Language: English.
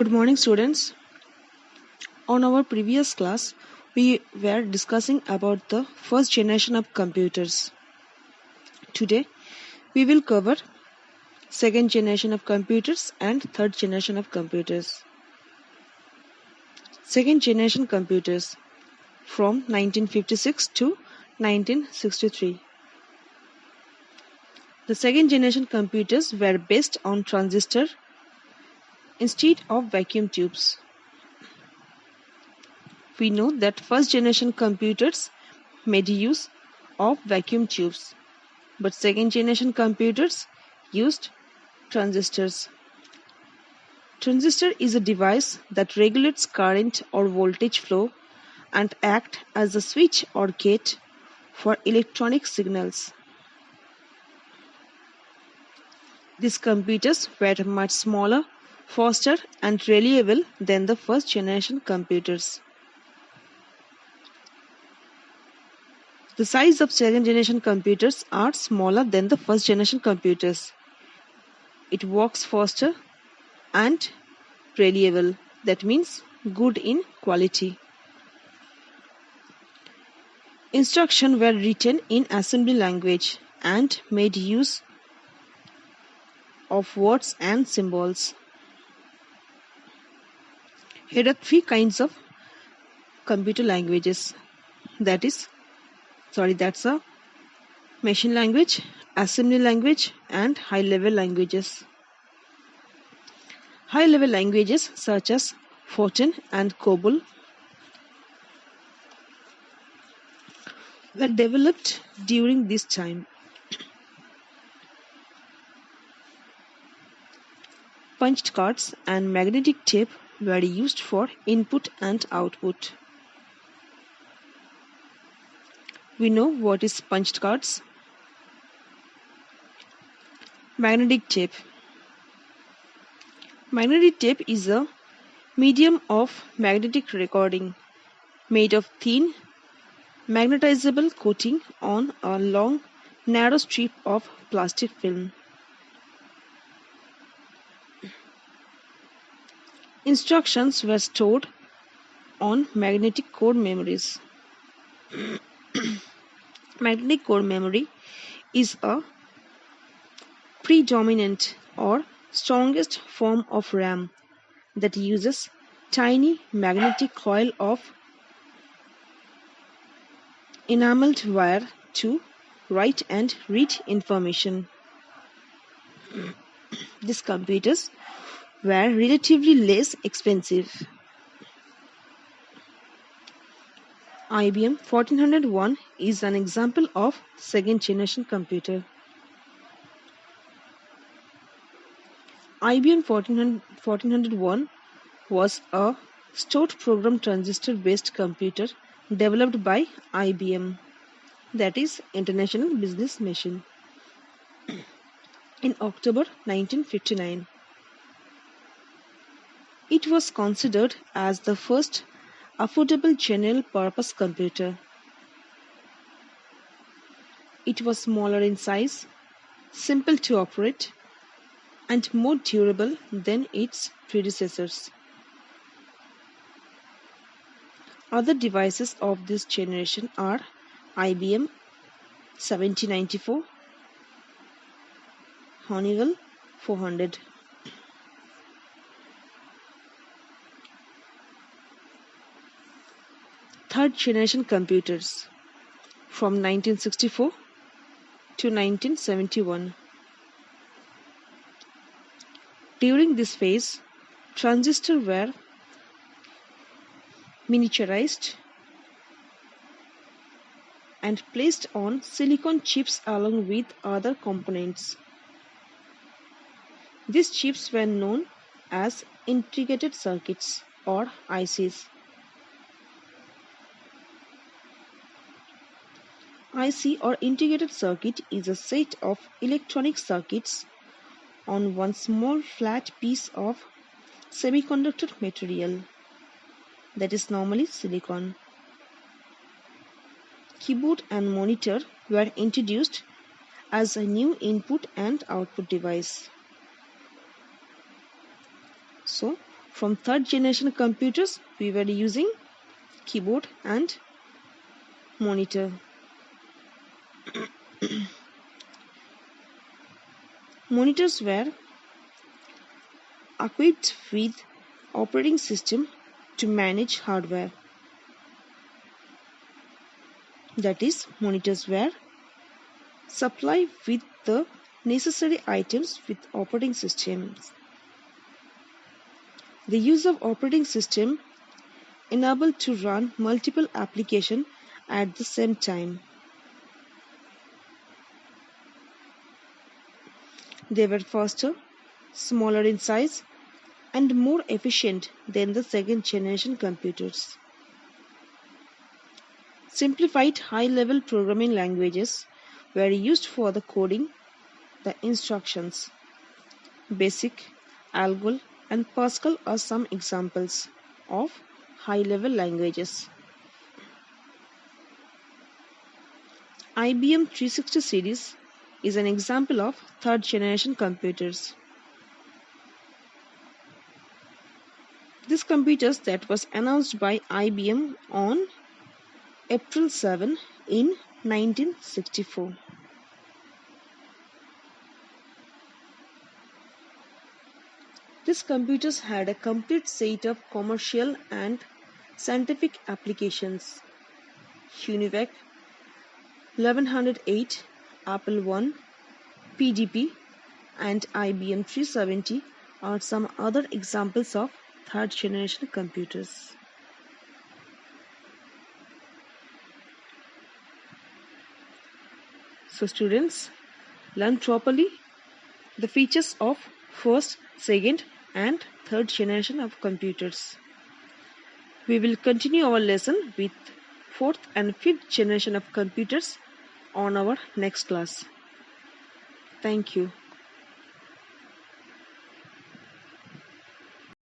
Good morning, students. On our previous class, we were discussing about the first generation of computers. Today, we will cover second generation of computers and third generation of computers. Second generation computers from 1956 to 1963. The second generation computers were based on transistor instead of vacuum tubes. We know that first generation computers made use of vacuum tubes, but second generation computers used transistors. Transistor is a device that regulates current or voltage flow and act as a switch or gate for electronic signals. These computers were much smaller, faster and reliable than the first generation computers. The size of second generation computers are smaller than the first generation computers. It works faster and reliable. That means good in quality. Instructions were written in assembly language and made use of words and symbols. Here are three kinds of computer languages. That's a machine language, assembly language, and high-level languages. High-level languages such as Fortran and COBOL were developed during this time. Punched cards and magnetic tape were used for input and output. We know what is punched cards. Magnetic tape. Magnetic tape is a medium of magnetic recording made of thin, magnetizable coating on a long, narrow strip of plastic film. Instructions were stored on magnetic core memories. Magnetic core memory is a predominant or strongest form of RAM that uses tiny magnetic coil of enameled wire to write and read information. These computers were relatively less expensive. IBM 1401 is an example of second generation computer. IBM 1401 was a stored program transistor based computer developed by IBM, that is International Business Machine, in October 1959. It was considered as the first affordable general purpose computer. It was smaller in size, simple to operate, and more durable than its predecessors. Other devices of this generation are IBM 7094, Honeywell 400. Third generation computers from 1964 to 1971. During this phase, transistors were miniaturized and placed on silicon chips along with other components. These chips were known as integrated circuits or ICs. IC or integrated circuit is a set of electronic circuits on one small flat piece of semiconductor material, that is normally silicon. Keyboard and monitor were introduced as a new input and output device. So, From third generation computers, we were using keyboard and monitor. Monitors were equipped with operating system to manage hardware. That is, monitors were supplied with the necessary items with operating systems. The use of operating system enabled to run multiple applications at the same time. They were faster, smaller in size, and more efficient than the second generation computers. Simplified high-level programming languages were used for the coding the instructions. BASIC, ALGOL, and Pascal are some examples of high-level languages. IBM 360 series is an example of third-generation computers. This computer that was announced by IBM on April 7 in 1964. These computers had a complete set of commercial and scientific applications. UNIVAC 1108, Apple I, PDP, and IBM 370 are some other examples of third-generation computers. So students, learn properly the features of first, second, and third generation of computers. We will continue our lesson with fourth and fifth generation of computers on our next class. Thank you.